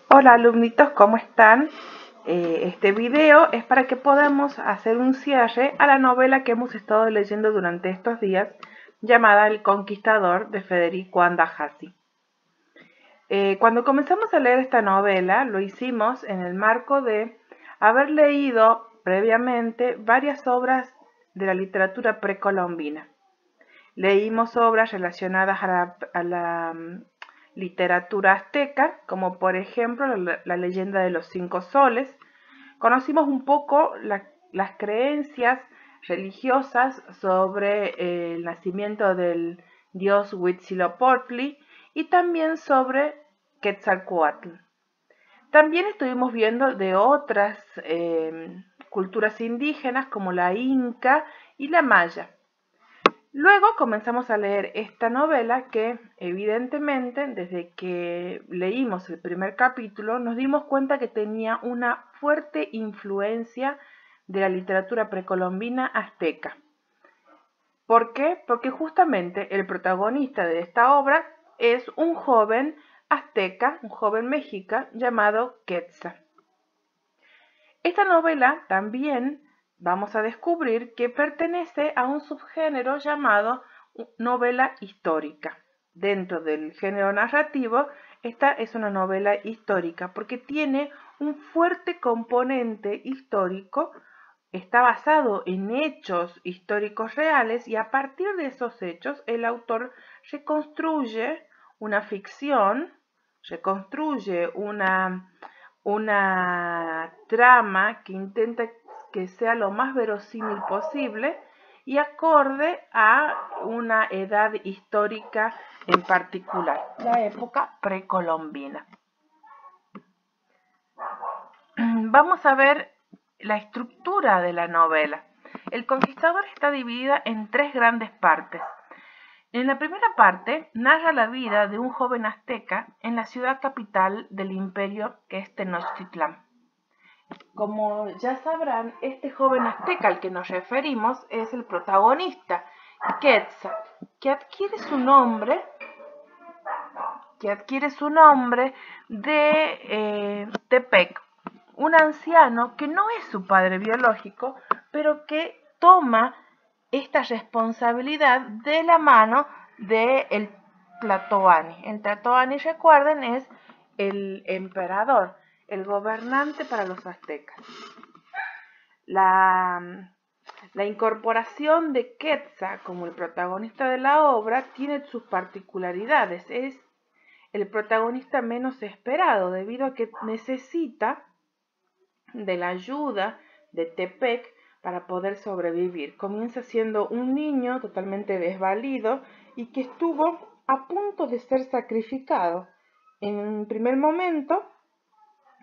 Hola alumnitos, ¿cómo están? Este video es para que podamos hacer un cierre a la novela que hemos estado leyendo durante estos días, llamada El Conquistador de Federico Andajasi. Cuando comenzamos a leer esta novela, lo hicimos en el marco de haber leído previamente varias obras de la literatura precolombina. Leímos obras relacionadas a la literatura azteca, como por ejemplo la leyenda de los 5 soles. Conocimos un poco las creencias religiosas sobre el nacimiento del dios Huitzilopochtli y también sobre Quetzalcóatl. También estuvimos viendo de otras culturas indígenas como la inca y la maya. Luego comenzamos a leer esta novela que evidentemente desde que leímos el primer capítulo nos dimos cuenta que tenía una fuerte influencia de la literatura precolombina azteca. ¿Por qué? Porque justamente el protagonista de esta obra es un joven azteca, un joven mexica llamado Quetzal. Esta novela también vamos a descubrir que pertenece a un subgénero llamado novela histórica. Dentro del género narrativo, esta es una novela histórica porque tiene un fuerte componente histórico, está basado en hechos históricos reales y a partir de esos hechos el autor reconstruye una ficción, reconstruye una trama que intenta que sea lo más verosímil posible y acorde a una edad histórica en particular, la época precolombina. Vamos a ver la estructura de la novela. El Conquistador está dividida en 3 grandes partes. En la primera parte narra la vida de un joven azteca en la ciudad capital del imperio que es Tenochtitlán. Como ya sabrán, este joven azteca al que nos referimos es el protagonista, Quetzal, que adquiere su nombre de Tepec, un anciano que no es su padre biológico, pero que toma esta responsabilidad de la mano del Tlatoani. El Tlatoani, recuerden, es el emperador, el gobernante para los aztecas. La incorporación de Quetzal como el protagonista de la obra tiene sus particularidades. Es el protagonista menos esperado debido a que necesita de la ayuda de Tepec para poder sobrevivir. Comienza siendo un niño totalmente desvalido y que estuvo a punto de ser sacrificado. En un primer momento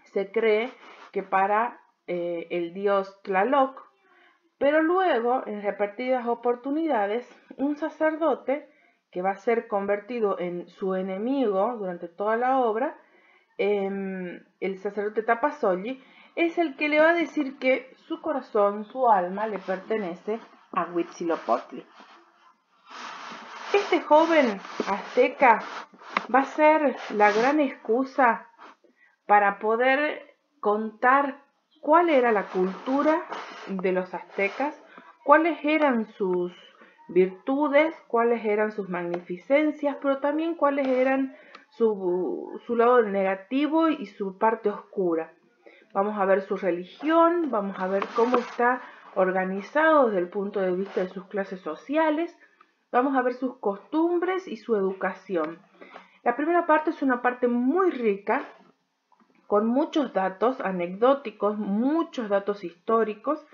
se cree que para el dios Tlaloc, pero luego, en repetidas oportunidades, un sacerdote que va a ser convertido en su enemigo durante toda la obra, el sacerdote Tapasogli, es el que le va a decir que su corazón, su alma, le pertenece a Huitzilopochtli. Este joven azteca va a ser la gran excusa para poder contar cuál era la cultura de los aztecas, cuáles eran sus virtudes, cuáles eran sus magnificencias, pero también cuáles eran su lado negativo y su parte oscura. Vamos a ver su religión, vamos a ver cómo está organizado desde el punto de vista de sus clases sociales, vamos a ver sus costumbres y su educación. La primera parte es una parte muy rica, con muchos datos anecdóticos, muchos datos históricos,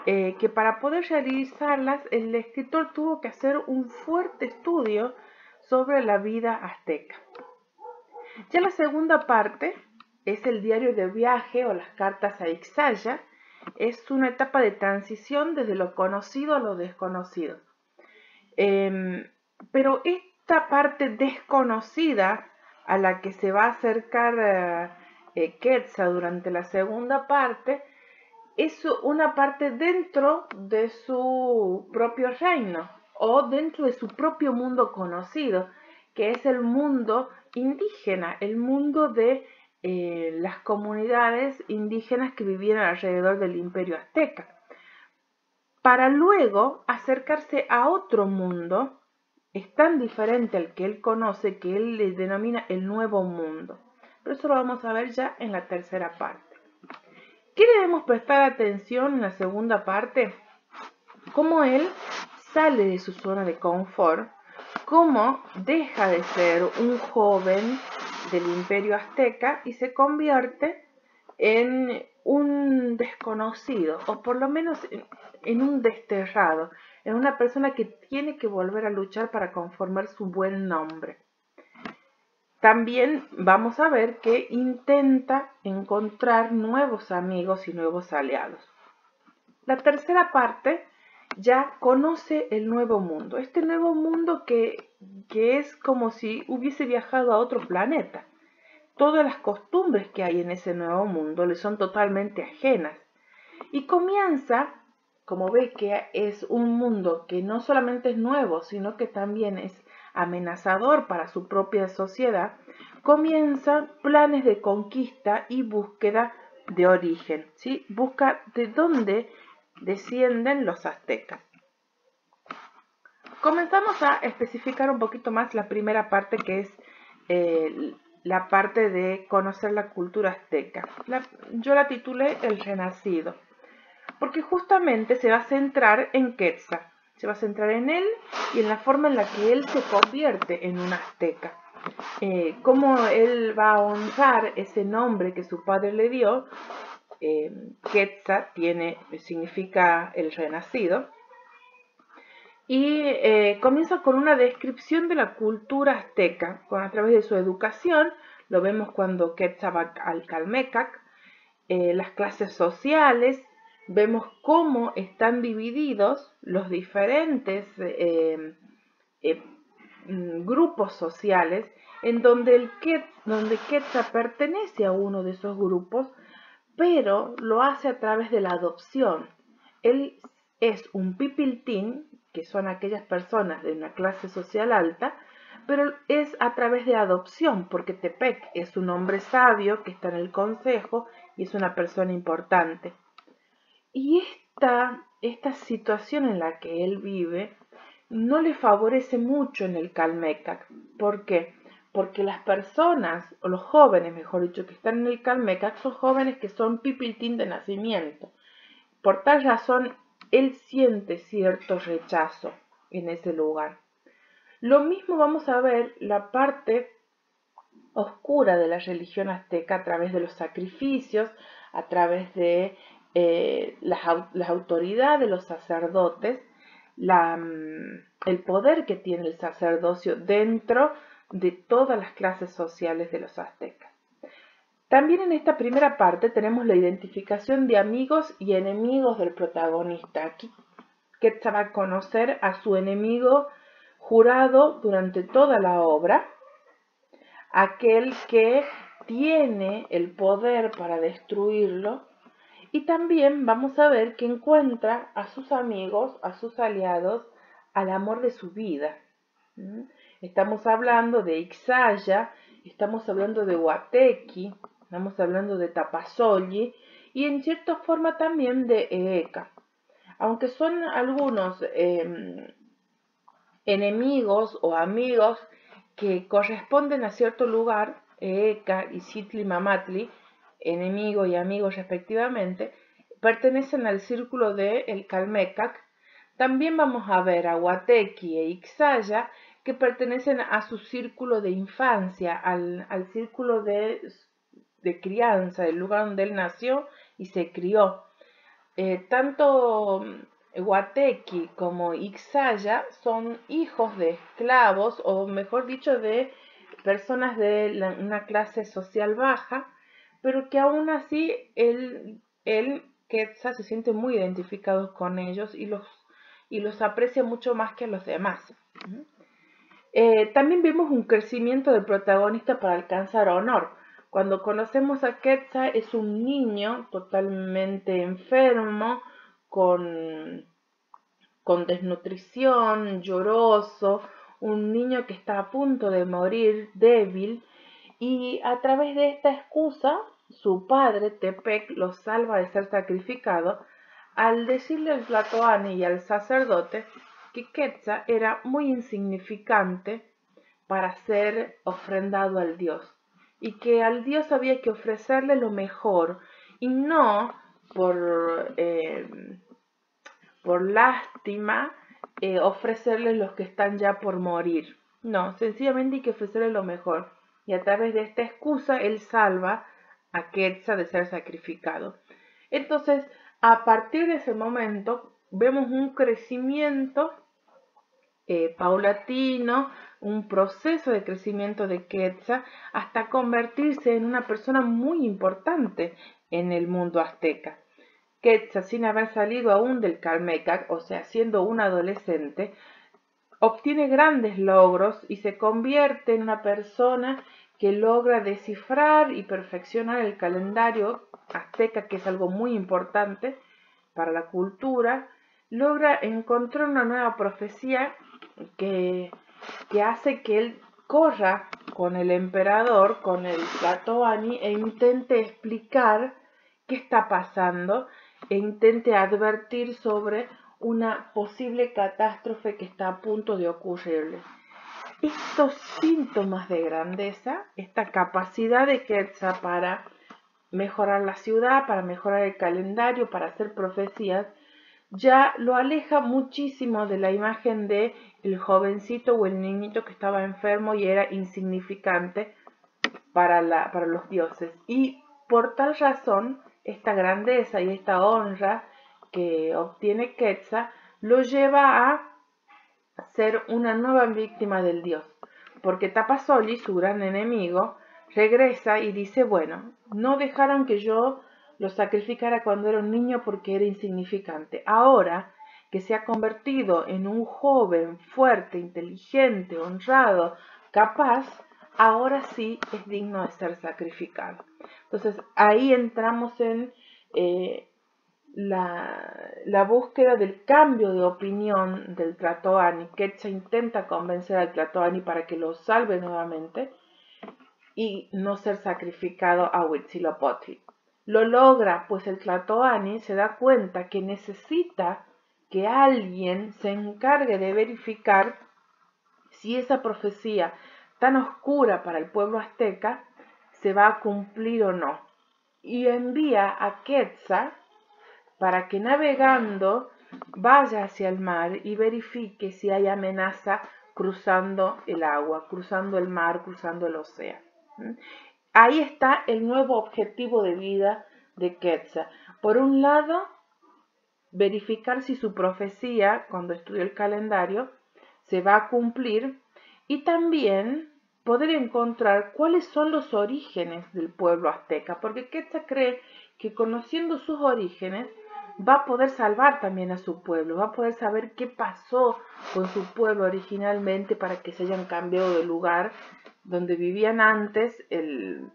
que para poder realizarlas el escritor tuvo que hacer un fuerte estudio sobre la vida azteca. Ya la segunda parte es el diario de viaje o las cartas a Ixaya. Es una etapa de transición desde lo conocido a lo desconocido. Pero esta parte desconocida a la que se va a acercar Quetzal durante la segunda parte es una parte dentro de su propio reino o dentro de su propio mundo conocido, que es el mundo indígena, el mundo de las comunidades indígenas que vivían alrededor del Imperio Azteca, para luego acercarse a otro mundo. Es tan diferente al que él conoce que él le denomina el Nuevo Mundo. Pero eso lo vamos a ver ya en la tercera parte. ¿Qué debemos prestar atención en la segunda parte? Cómo él sale de su zona de confort, cómo deja de ser un joven del Imperio Azteca y se convierte en un desconocido, o por lo menos en un desterrado, en una persona que tiene que volver a luchar para conformar su buen nombre. También vamos a ver que intenta encontrar nuevos amigos y nuevos aliados. La tercera parte ya conoce el nuevo mundo, este nuevo mundo que es como si hubiese viajado a otro planeta. Todas las costumbres que hay en ese nuevo mundo le son totalmente ajenas. Y comienza, como ve que es un mundo que no solamente es nuevo, sino que también es amenazador para su propia sociedad, comienza planes de conquista y búsqueda de origen, ¿sí? Busca de dónde descienden los aztecas. Comenzamos a especificar un poquito más la primera parte, que es la parte de conocer la cultura azteca. Yo la titulé El Renacido, porque justamente se va a centrar en Quetzal, se va a centrar en él y en la forma en la que él se convierte en un azteca. Cómo él va a honrar ese nombre que su padre le dio. Quetzal significa el renacido. Y comienza con una descripción de la cultura azteca, a través de su educación. Lo vemos cuando Quetzal va al Calmecac, las clases sociales, vemos cómo están divididos los diferentes grupos sociales, en donde Quetzal pertenece a uno de esos grupos, pero lo hace a través de la adopción. Él es un pipiltín, que son aquellas personas de una clase social alta, pero es a través de adopción, porque Tepec es un hombre sabio que está en el consejo y es una persona importante. Y esta situación en la que él vive no le favorece mucho en el Calmecac. ¿Por qué? Porque las personas, o los jóvenes, mejor dicho, que están en el Calmecac, son jóvenes que son pipiltín de nacimiento. Por tal razón, él siente cierto rechazo en ese lugar. Lo mismo vamos a ver la parte oscura de la religión azteca a través de los sacrificios, a través de las autoridades de los sacerdotes, el poder que tiene el sacerdocio dentro de todas las clases sociales de los aztecas. También en esta primera parte tenemos la identificación de amigos y enemigos del protagonista. Aquí Quetzal va a conocer a su enemigo jurado durante toda la obra, aquel que tiene el poder para destruirlo, y también vamos a ver que encuentra a sus amigos, a sus aliados, al amor de su vida. Estamos hablando de Ixaya, estamos hablando de Huatequi, estamos hablando de Tapasoli y en cierta forma también de Eeka. Aunque son algunos enemigos o amigos que corresponden a cierto lugar, Eeka y Citli Mamatli, enemigo y amigo respectivamente, pertenecen al círculo de el Calmecac. También vamos a ver a Huatequi e Ixaya, que pertenecen a su círculo de infancia, al círculo de crianza, el lugar donde él nació y se crió. Tanto Huatequi como Ixaya son hijos de esclavos, o mejor dicho, de personas de una clase social baja, pero que aún así Quetzal se siente muy identificado con ellos y los aprecia mucho más que a los demás. También vemos un crecimiento del protagonista para alcanzar honor. Cuando conocemos a Quetzal es un niño totalmente enfermo, con desnutrición, lloroso, un niño que está a punto de morir, débil, Y a través de esta excusa, su padre, Tepec, lo salva de ser sacrificado al decirle al Tlatoani y al sacerdote que Quetzal era muy insignificante para ser ofrendado al dios y que al dios había que ofrecerle lo mejor y no por lástima ofrecerles los que están ya por morir. No, sencillamente hay que ofrecerle lo mejor. Y a través de esta excusa, él salva a Quetzal de ser sacrificado. Entonces, a partir de ese momento, vemos un crecimiento paulatino, un proceso de crecimiento de Quetzal, hasta convertirse en una persona muy importante en el mundo azteca. Quetzal, sin haber salido aún del Calmecac, o sea, siendo un adolescente, obtiene grandes logros y se convierte en una persona que logra descifrar y perfeccionar el calendario azteca, que es algo muy importante para la cultura. Logra encontrar una nueva profecía que hace que él corra con el emperador, con el Tlatoani, e intente explicar qué está pasando e intente advertir sobre una posible catástrofe que está a punto de ocurrirle. Estos síntomas de grandeza, esta capacidad de Quetzal para mejorar la ciudad, para mejorar el calendario, para hacer profecías, ya lo aleja muchísimo de la imagen de el jovencito o el niñito que estaba enfermo y era insignificante para los dioses. Y por tal razón, esta grandeza y esta honra que obtiene Quetzal lo lleva a ser una nueva víctima del dios, porque Tapasoli, su gran enemigo, regresa y dice, bueno, no dejaron que yo lo sacrificara cuando era un niño porque era insignificante. Ahora que se ha convertido en un joven fuerte, inteligente, honrado, capaz, ahora sí es digno de ser sacrificado. Entonces ahí entramos en la búsqueda del cambio de opinión del Tlatoani. Quetzal intenta convencer al Tlatoani para que lo salve nuevamente y no ser sacrificado a Huitzilopochtli. Lo logra, pues el Tlatoani se da cuenta que necesita que alguien se encargue de verificar si esa profecía tan oscura para el pueblo azteca se va a cumplir o no. Y envía a Quetzal para que navegando vaya hacia el mar y verifique si hay amenaza cruzando el agua, cruzando el mar, cruzando el océano. Ahí está el nuevo objetivo de vida de Quetzal. Por un lado, verificar si su profecía, cuando estudió el calendario, se va a cumplir y también poder encontrar cuáles son los orígenes del pueblo azteca, porque Quetzal cree que conociendo sus orígenes va a poder salvar también a su pueblo, va a poder saber qué pasó con su pueblo originalmente para que se hayan cambiado de lugar donde vivían antes. El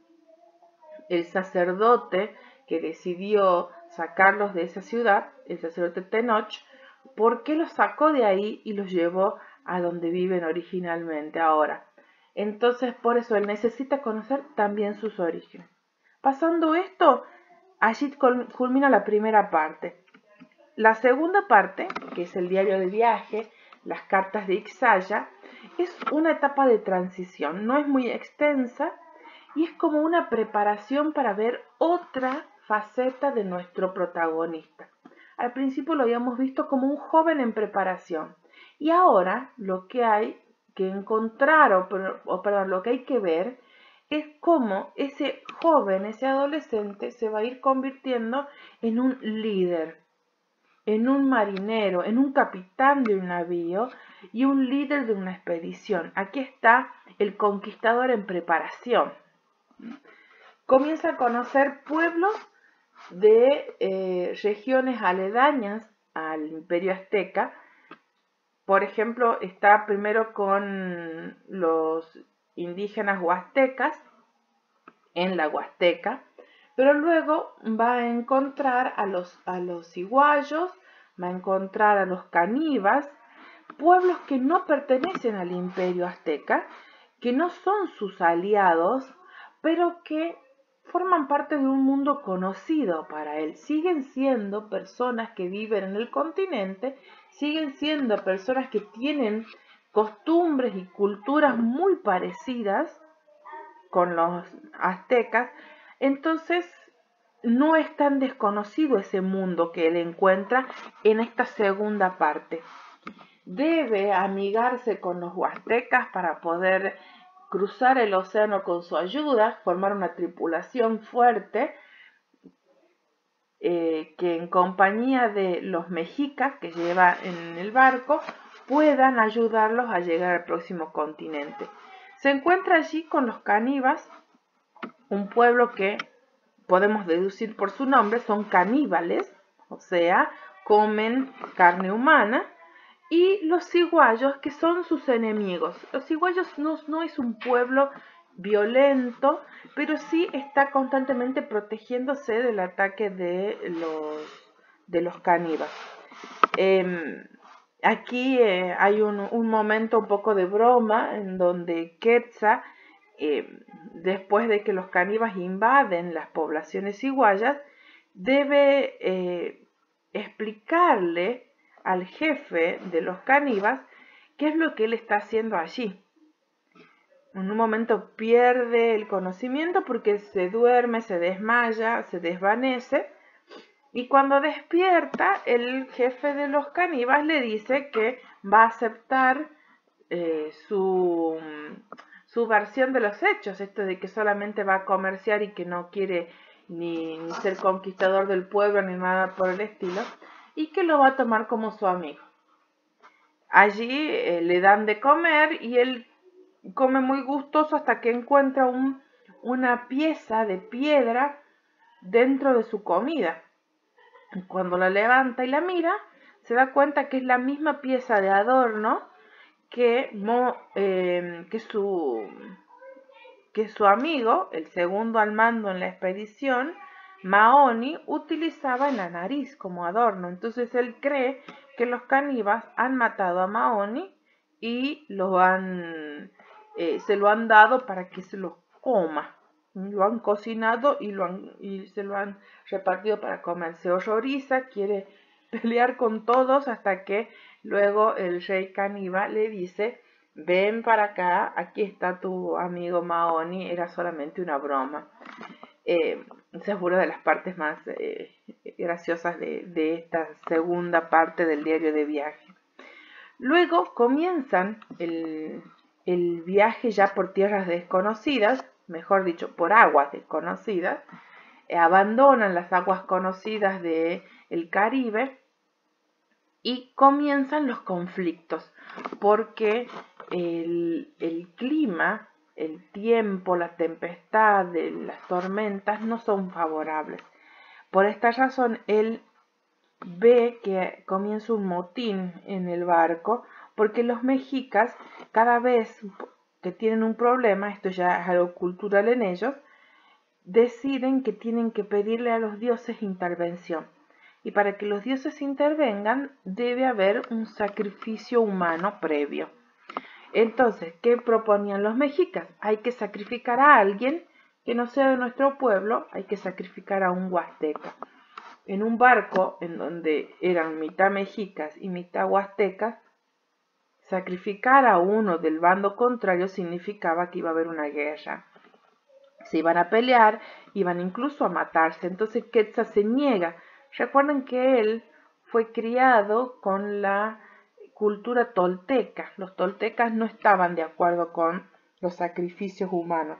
sacerdote que decidió sacarlos de esa ciudad, el sacerdote Tenoch, ¿por qué los sacó de ahí y los llevó a donde viven originalmente ahora? Entonces, por eso él necesita conocer también sus orígenes. Pasando esto, allí culmina la primera parte. La segunda parte, que es el diario de viaje, las cartas de Ixaya, es una etapa de transición. No es muy extensa y es como una preparación para ver otra faceta de nuestro protagonista. Al principio lo habíamos visto como un joven en preparación y ahora lo que hay que encontrar, lo que hay que ver es cómo ese joven, ese adolescente se va a ir convirtiendo en un líder, en un marinero, en un capitán de un navío y un líder de una expedición. Aquí está el conquistador en preparación. Comienza a conocer pueblos de regiones aledañas al Imperio Azteca. Por ejemplo, está primero con los indígenas huastecas en la Huasteca, pero luego va a encontrar a los iguayos, va a encontrar a los canibas, pueblos que no pertenecen al Imperio Azteca, que no son sus aliados, pero que forman parte de un mundo conocido para él. Siguen siendo personas que viven en el continente, siguen siendo personas que tienen costumbres y culturas muy parecidas con los aztecas, entonces no es tan desconocido ese mundo que él encuentra en esta segunda parte. Debe amigarse con los huastecas para poder cruzar el océano con su ayuda, formar una tripulación fuerte que en compañía de los mexicas que lleva en el barco puedan ayudarlos a llegar al próximo continente. Se encuentra allí con los caníbales, un pueblo que podemos deducir por su nombre, son caníbales, o sea, comen carne humana, y los ciguayos, que son sus enemigos. Los ciguayos no es un pueblo violento, pero sí está constantemente protegiéndose del ataque de los caníbales. Aquí hay un momento un poco de broma en donde Quetzal, después de que los caníbales invaden las poblaciones ciguayas, debe explicarle al jefe de los caníbales qué es lo que él está haciendo allí. En un momento pierde el conocimiento porque se duerme, se desmaya, se desvanece, y cuando despierta, el jefe de los caníbales le dice que va a aceptar su versión de los hechos, esto de que solamente va a comerciar y que no quiere ni ser conquistador del pueblo ni nada por el estilo, y que lo va a tomar como su amigo. Allí le dan de comer y él come muy gustoso hasta que encuentra una pieza de piedra dentro de su comida. Cuando la levanta y la mira, se da cuenta que es la misma pieza de adorno que su amigo, el segundo al mando en la expedición, Mahony, utilizaba en la nariz como adorno. Entonces él cree que los caníbales han matado a Mahony y se lo han dado para que se lo coma. Lo han cocinado y se lo han repartido para comer. Se horroriza, quiere pelear con todos hasta que luego el rey caníbal le dice: ven para acá, aquí está tu amigo Mahony, era solamente una broma. Esa es una de las partes más graciosas de esta segunda parte del diario de viaje. Luego comienzan el viaje ya por tierras desconocidas, mejor dicho, por aguas desconocidas. Abandonan las aguas conocidas del Caribe y comienzan los conflictos, porque el clima, el tiempo, la tempestad, las tormentas no son favorables. Por esta razón, él ve que comienza un motín en el barco, porque los mexicas, cada vez que tienen un problema, esto ya es algo cultural en ellos, deciden que tienen que pedirle a los dioses intervención. Y para que los dioses intervengan, debe haber un sacrificio humano previo. Entonces, ¿qué proponían los mexicas? Hay que sacrificar a alguien que no sea de nuestro pueblo, hay que sacrificar a un huasteca. En un barco en donde eran mitad mexicas y mitad huastecas, sacrificar a uno del bando contrario significaba que iba a haber una guerra. Se iban a pelear, iban incluso a matarse. Entonces Quetzal se niega. Recuerden que él fue criado con la cultura tolteca. Los toltecas no estaban de acuerdo con los sacrificios humanos.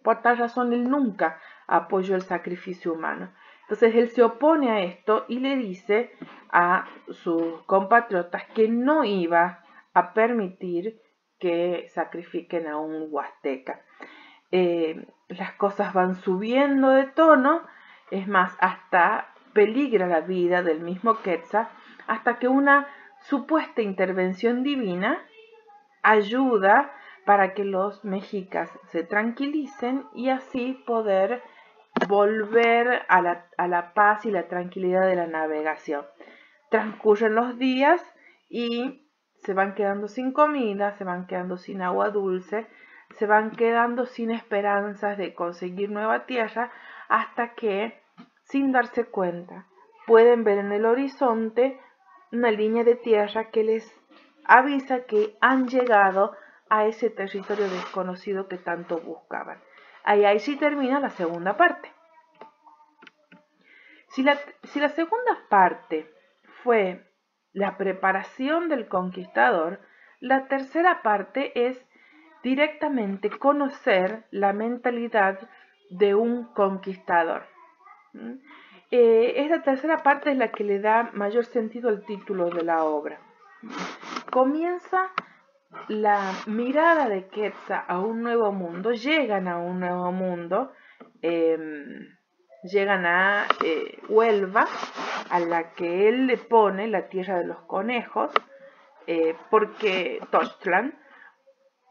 Por tal razón él nunca apoyó el sacrificio humano. Entonces él se opone a esto y le dice a sus compatriotas que no iba a permitir que sacrifiquen a un huasteca. Las cosas van subiendo de tono, es más, hasta peligra la vida del mismo Quetzal, hasta que una supuesta intervención divina ayuda para que los mexicas se tranquilicen y así poder volver a la paz y la tranquilidad de la navegación. Transcurren los días y se van quedando sin comida, se van quedando sin agua dulce. se van quedando sin esperanzas de conseguir nueva tierra hasta que, sin darse cuenta, pueden ver en el horizonte una línea de tierra que les avisa que han llegado a ese territorio desconocido que tanto buscaban. Ahí sí termina la segunda parte. Si la segunda parte fue la preparación del conquistador, la tercera parte es directamente conocer la mentalidad de un conquistador. Esta tercera parte es la que le da mayor sentido al título de la obra. Comienza la mirada de Quetzal a un nuevo mundo, llegan a un nuevo mundo, llegan a Huelva, a la que él le pone la tierra de los conejos, Tenochtitlan,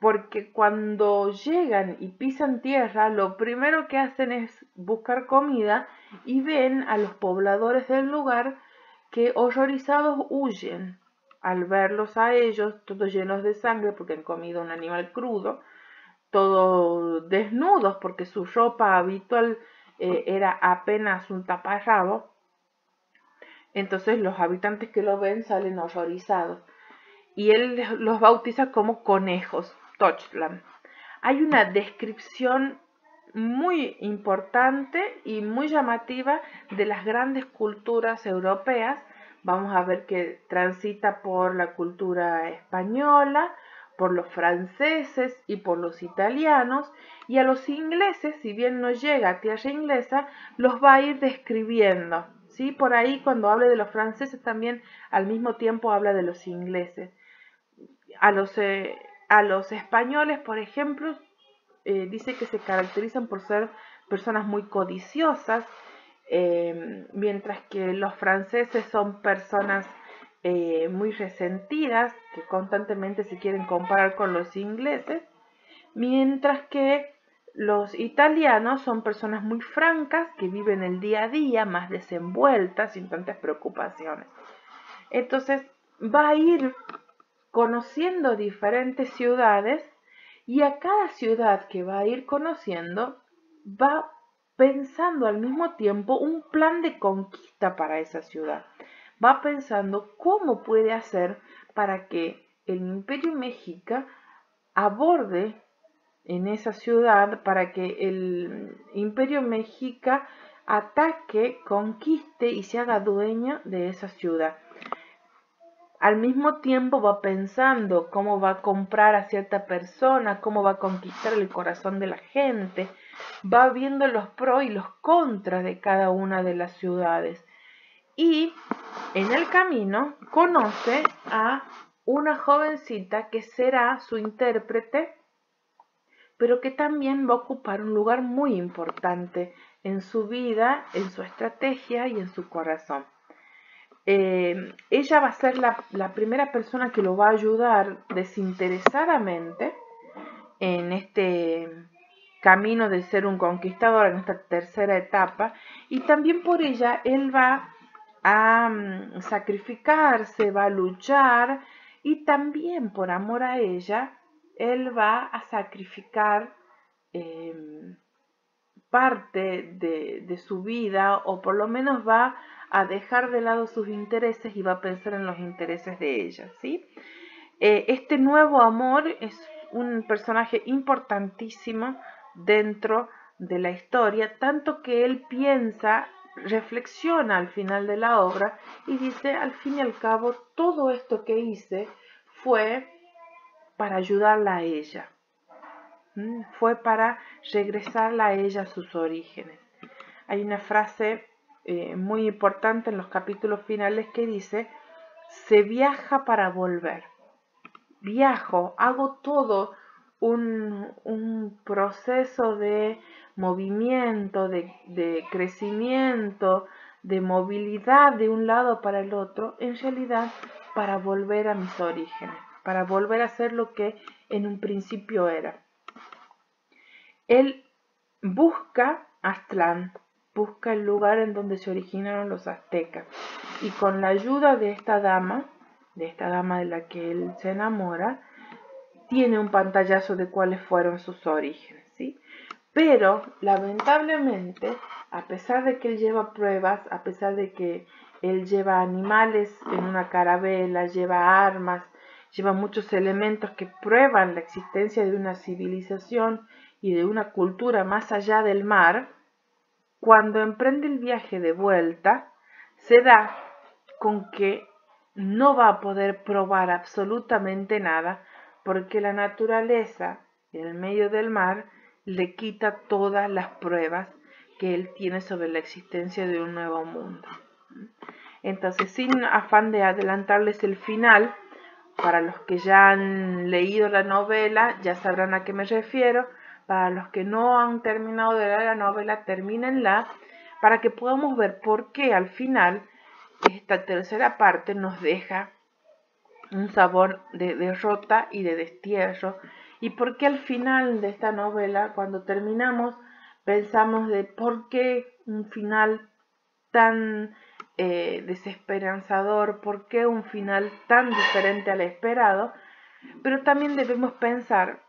porque cuando llegan y pisan tierra, lo primero que hacen es buscar comida y ven a los pobladores del lugar que horrorizados huyen al verlos a ellos, todos llenos de sangre porque han comido un animal crudo, todos desnudos porque su ropa habitual era apenas un taparrabo. Entonces los habitantes que lo ven salen horrorizados y él los bautiza como conejos, Tenochtitlan. Hay una descripción muy importante y muy llamativa de las grandes culturas europeas. Vamos a ver que transita por la cultura española, por los franceses y por los italianos, y a los ingleses, si bien no llega a tierra inglesa, los va a ir describiendo, ¿sí? Por ahí cuando hable de los franceses también al mismo tiempo habla de los ingleses. A los españoles, por ejemplo, dice que se caracterizan por ser personas muy codiciosas, mientras que los franceses son personas muy resentidas, que constantemente se quieren comparar con los ingleses, mientras que los italianos son personas muy francas, que viven el día a día, más desenvueltas, sin tantas preocupaciones. Entonces va a ir conociendo diferentes ciudades y a cada ciudad que va a ir conociendo va pensando al mismo tiempo un plan de conquista para esa ciudad. Va pensando cómo puede hacer para que el Imperio Mexica aborde en esa ciudad, para que el Imperio Mexica ataque, conquiste y se haga dueño de esa ciudad. Al mismo tiempo va pensando cómo va a comprar a cierta persona, cómo va a conquistar el corazón de la gente, va viendo los pros y los contras de cada una de las ciudades. Y en el camino conoce a una jovencita que será su intérprete, pero que también va a ocupar un lugar muy importante en su vida, en su estrategia y en su corazón. Ella va a ser la primera persona que lo va a ayudar desinteresadamente en este camino de ser un conquistador, en esta tercera etapa, y también por ella él va a sacrificarse, va a luchar, y también por amor a ella él va a sacrificar parte de su vida, o por lo menos va a dejar de lado sus intereses y va a pensar en los intereses de ella, ¿sí? Este nuevo amor es un personaje importantísimo dentro de la historia, tanto que él piensa, reflexiona al final de la obra y dice, al fin y al cabo, todo esto que hice fue para ayudarla a ella. Fue para regresarla a ella a sus orígenes. Hay una frase muy importante en los capítulos finales que dice, se viaja para volver. Viajo, hago todo un proceso de movimiento, de crecimiento, de movilidad de un lado para el otro, en realidad para volver a mis orígenes, para volver a ser lo que en un principio era. Él busca Aztlán, busca el lugar en donde se originaron los aztecas, y con la ayuda de esta dama de la que él se enamora, tiene un pantallazo de cuáles fueron sus orígenes, ¿sí? Pero, lamentablemente, a pesar de que él lleva pruebas, a pesar de que él lleva animales en una carabela, lleva armas, lleva muchos elementos que prueban la existencia de una civilización y de una cultura más allá del mar, cuando emprende el viaje de vuelta, se da con que no va a poder probar absolutamente nada, porque la naturaleza en el medio del mar le quita todas las pruebas que él tiene sobre la existencia de un nuevo mundo. Entonces, sin afán de adelantarles el final, para los que ya han leído la novela, ya sabrán a qué me refiero. Para los que no han terminado de leer la novela, termínenla, para que podamos ver por qué al final esta tercera parte nos deja un sabor de derrota y de destierro, y por qué al final de esta novela, cuando terminamos, pensamos de por qué un final tan desesperanzador, por qué un final tan diferente al esperado, pero también debemos pensar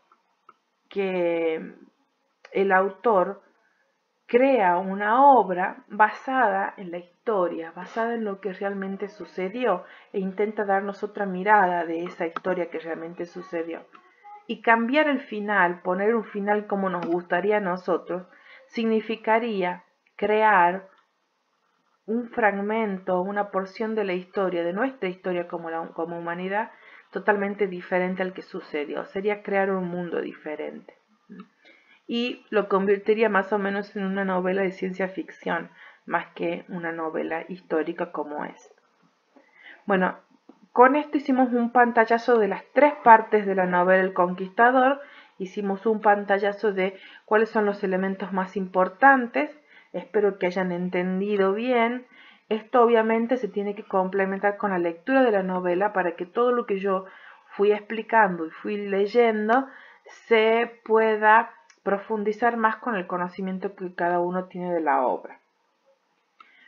que el autor crea una obra basada en la historia, basada en lo que realmente sucedió, e intenta darnos otra mirada de esa historia que realmente sucedió. Y cambiar el final, poner un final como nos gustaría a nosotros, significaría crear un fragmento, una porción de la historia, de nuestra historia como humanidad, totalmente diferente al que sucedió. Sería crear un mundo diferente. Y lo convertiría más o menos en una novela de ciencia ficción, más que una novela histórica como es. Bueno, con esto hicimos un pantallazo de las 3 partes de la novela El Conquistador, hicimos un pantallazo de cuáles son los elementos más importantes, espero que hayan entendido bien. Esto obviamente se tiene que complementar con la lectura de la novela para que todo lo que yo fui explicando y fui leyendo se pueda profundizar más con el conocimiento que cada uno tiene de la obra.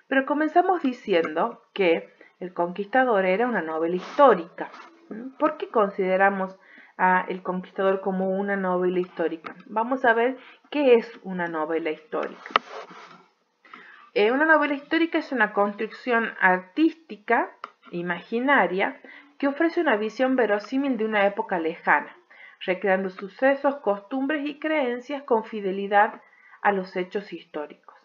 Pero comenzamos diciendo que El Conquistador era una novela histórica. ¿Por qué consideramos a El Conquistador como una novela histórica? Vamos a ver qué es una novela histórica. Una novela histórica es una construcción artística, imaginaria, que ofrece una visión verosímil de una época lejana, recreando sucesos, costumbres y creencias con fidelidad a los hechos históricos.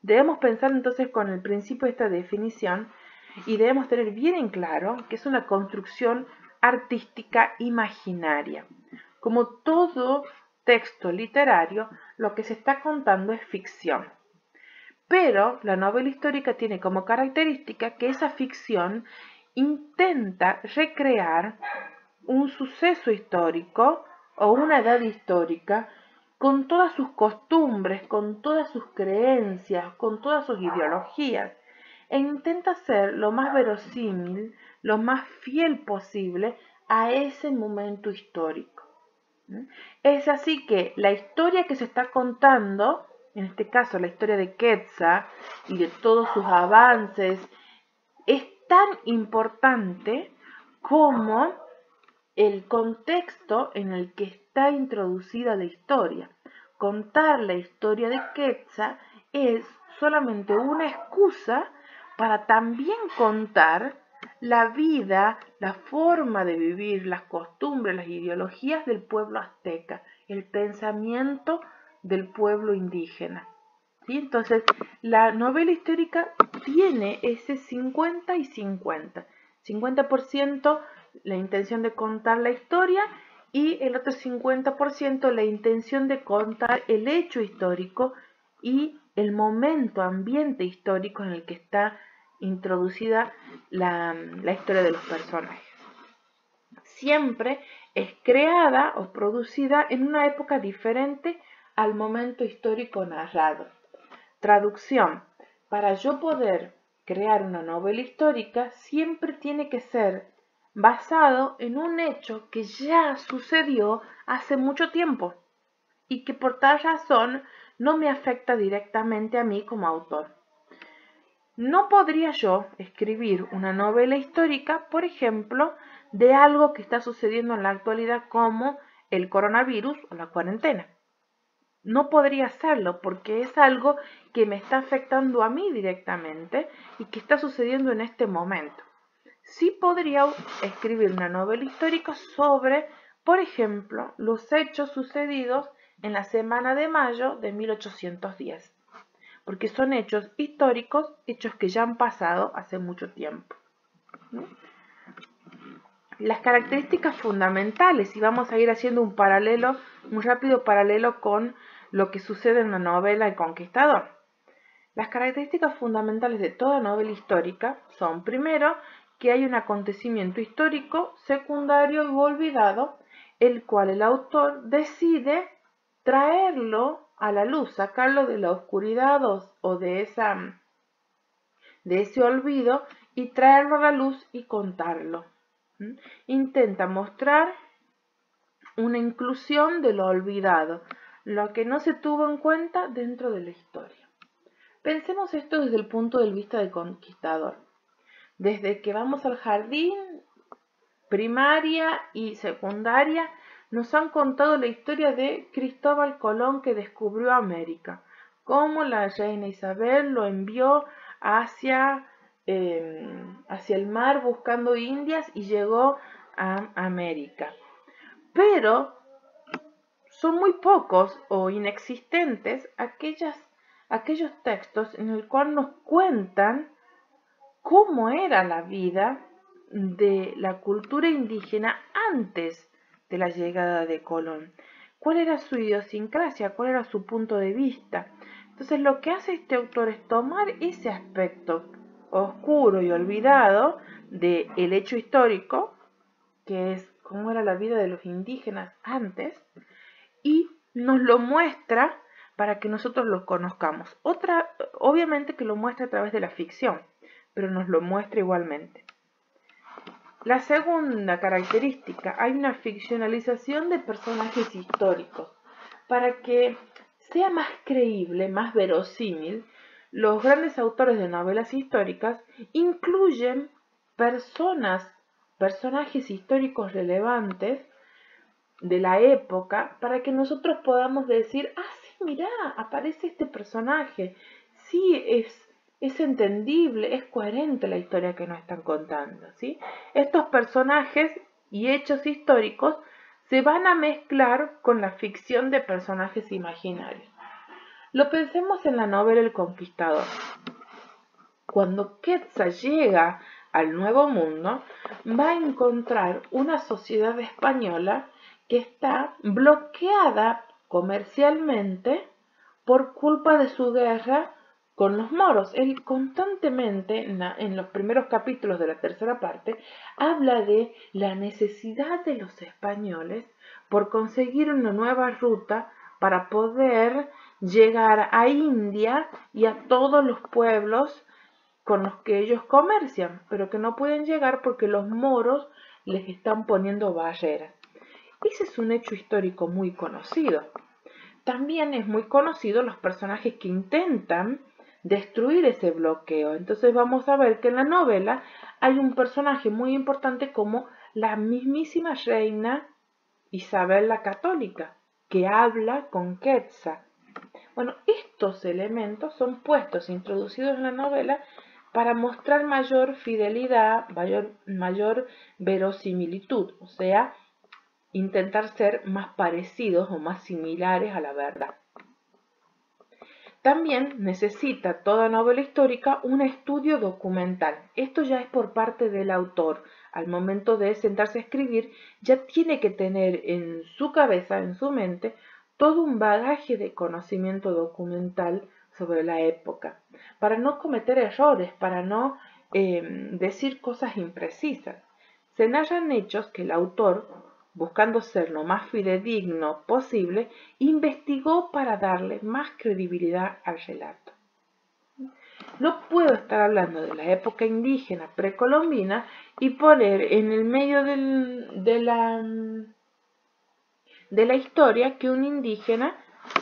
Debemos pensar entonces con el principio de esta definición y debemos tener bien en claro que es una construcción artística imaginaria. Como todo texto literario, lo que se está contando es ficción. Pero la novela histórica tiene como característica que esa ficción intenta recrear un suceso histórico o una edad histórica con todas sus costumbres, con todas sus creencias, con todas sus ideologías, e intenta ser lo más verosímil, lo más fiel posible a ese momento histórico. Es así que la historia que se está contando, en este caso la historia de Quetzal y de todos sus avances, es tan importante como el contexto en el que está introducida la historia. Contar la historia de Quetzal es solamente una excusa para también contar la vida, la forma de vivir, las costumbres, las ideologías del pueblo azteca, el pensamiento del pueblo indígena. ¿Sí? Entonces, la novela histórica tiene ese 50 y 50. 50% la intención de contar la historia y el otro 50% la intención de contar el hecho histórico y el momento, ambiente histórico en el que está introducida la historia de los personajes. Siempre es creada o producida en una época diferente al momento histórico narrado. Traducción. Para yo poder crear una novela histórica, siempre tiene que ser basado en un hecho que ya sucedió hace mucho tiempo y que por tal razón no me afecta directamente a mí como autor. No podría yo escribir una novela histórica, por ejemplo, de algo que está sucediendo en la actualidad como el coronavirus o la cuarentena. No podría hacerlo porque es algo que me está afectando a mí directamente y que está sucediendo en este momento. Sí podría escribir una novela histórica sobre, por ejemplo, los hechos sucedidos en la semana de mayo de 1810, porque son hechos históricos, hechos que ya han pasado hace mucho tiempo. Las características fundamentales, y vamos a ir haciendo un rápido paralelo con lo que sucede en la novela El Conquistador. Las características fundamentales de toda novela histórica son, primero, que hay un acontecimiento histórico secundario y olvidado, el cual el autor decide traerlo a la luz, sacarlo de la oscuridad o de ese olvido y traerlo a la luz y contarlo. Intenta mostrar una inclusión de lo olvidado, lo que no se tuvo en cuenta dentro de la historia. Pensemos esto desde el punto de vista del conquistador. Desde que vamos al jardín, primaria y secundaria, nos han contado la historia de Cristóbal Colón que descubrió América, cómo la reina Isabel lo envió hacia el mar buscando indias y llegó a América. Pero son muy pocos o inexistentes aquellos textos en el cual nos cuentan cómo era la vida de la cultura indígena antes de la llegada de Colón, cuál era su idiosincrasia, cuál era su punto de vista. Entonces lo que hace este autor es tomar ese aspecto oscuro y olvidado del hecho histórico, que es cómo era la vida de los indígenas antes, y nos lo muestra para que nosotros lo conozcamos. Obviamente que lo muestra a través de la ficción, pero nos lo muestra igualmente. La segunda característica, hay una ficcionalización de personajes históricos. Para que sea más creíble, más verosímil, los grandes autores de novelas históricas incluyen personajes históricos relevantes de la época para que nosotros podamos decir, sí, mirá, aparece este personaje, sí, es entendible, es coherente la historia que nos están contando, ¿sí? Estos personajes y hechos históricos se van a mezclar con la ficción de personajes imaginarios. Lo pensemos en la novela El Conquistador. Cuando Quetzal llega al Nuevo Mundo, va a encontrar una sociedad española que está bloqueada comercialmente por culpa de su guerra con los moros. Él constantemente, en los primeros capítulos de la tercera parte, habla de la necesidad de los españoles por conseguir una nueva ruta para poder llegar a India y a todos los pueblos con los que ellos comercian, pero que no pueden llegar porque los moros les están poniendo barreras. Ese es un hecho histórico muy conocido. También es muy conocido los personajes que intentan destruir ese bloqueo. Entonces vamos a ver que en la novela hay un personaje muy importante como la mismísima reina Isabel la Católica, que habla con Quetzal. Bueno, estos elementos son introducidos en la novela para mostrar mayor fidelidad, mayor verosimilitud, o sea, intentar ser más parecidos o más similares a la verdad. También necesita toda novela histórica un estudio documental. Esto ya es por parte del autor. Al momento de sentarse a escribir, ya tiene que tener en su cabeza, en su mente, todo un bagaje de conocimiento documental sobre la época, para no cometer errores, para no decir cosas imprecisas. Se narran hechos que el autor, buscando ser lo más fidedigno posible, investigó para darle más credibilidad al relato. No puedo estar hablando de la época indígena precolombina y poner en el medio de la historia que un indígena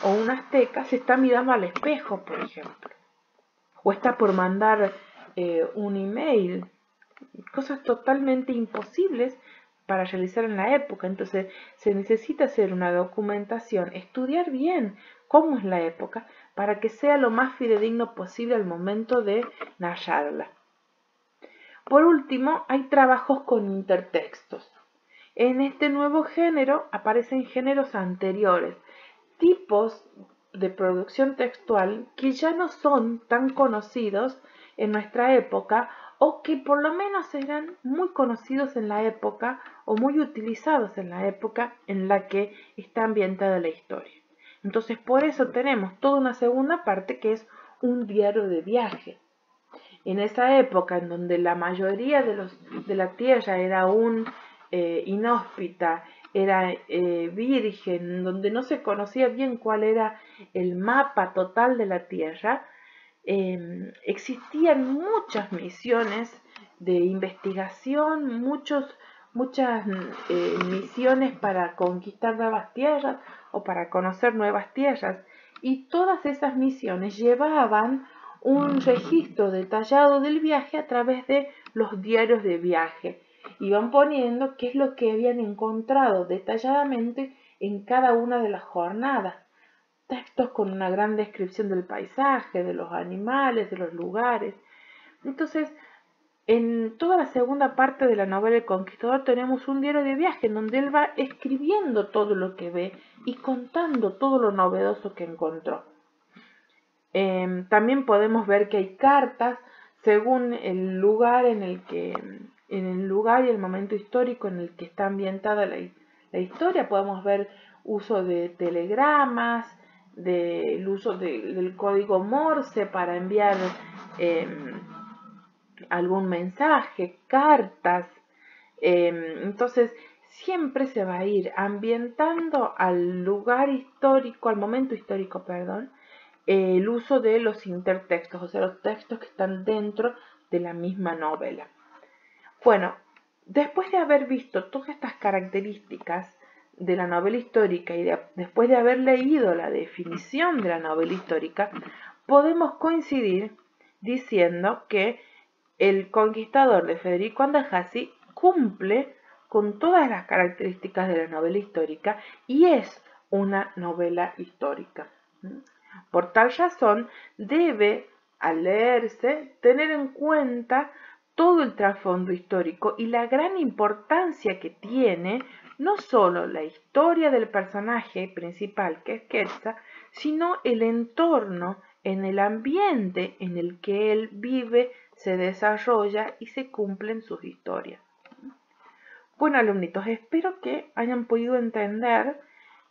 o un azteca se está mirando al espejo, por ejemplo, o está por mandar un email cosas totalmente imposibles para realizar en la época. Entonces se necesita hacer una documentación, estudiar bien cómo es la época para que sea lo más fidedigno posible al momento de narrarla. Por último, hay trabajos con intertextos. En este nuevo género aparecen géneros anteriores, tipos de producción textual que ya no son tan conocidos en nuestra época o que por lo menos eran muy conocidos en la época o muy utilizados en la época en la que está ambientada la historia. Entonces por eso tenemos toda una segunda parte que es un diario de viaje. En esa época en donde la mayoría de la tierra era aún inhóspita, era virgen, donde no se conocía bien cuál era el mapa total de la tierra, existían muchas misiones de investigación, muchas misiones para conquistar nuevas tierras o para conocer nuevas tierras, y todas esas misiones llevaban un registro detallado del viaje a través de los diarios de viaje. Iban poniendo qué es lo que habían encontrado detalladamente en cada una de las jornadas. Textos con una gran descripción del paisaje, de los animales, de los lugares. Entonces, en toda la segunda parte de la novela El Conquistador tenemos un diario de viaje en donde él va escribiendo todo lo que ve y contando todo lo novedoso que encontró. También podemos ver que hay cartas según el lugar en el lugar y el momento histórico en el que está ambientada la historia. Podemos ver uso de telegramas, el uso del código Morse para enviar algún mensaje, cartas. Entonces siempre se va a ir ambientando al lugar histórico, al momento histórico, perdón, el uso de los intertextos, o sea, los textos que están dentro de la misma novela. Bueno, después de haber visto todas estas características de la novela histórica y después de haber leído la definición de la novela histórica, podemos coincidir diciendo que El Conquistador de Federico Andajasi cumple con todas las características de la novela histórica y es una novela histórica. Por tal razón, debe, al leerse, tener en cuenta todo el trasfondo histórico y la gran importancia que tiene no solo la historia del personaje principal, que es Quetzal, sino el entorno, en el ambiente en el que él vive, se desarrolla y se cumplen sus historias. Bueno, alumnitos, espero que hayan podido entender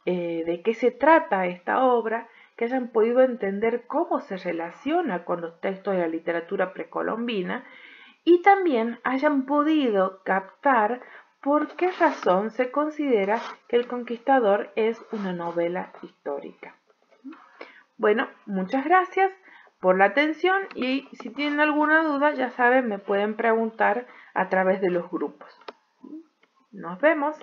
de qué se trata esta obra, que hayan podido entender cómo se relaciona con los textos de la literatura precolombina y también hayan podido captar por qué razón se considera que El Conquistador es una novela histórica. Bueno, muchas gracias por la atención y si tienen alguna duda, ya saben, me pueden preguntar a través de los grupos. Nos vemos.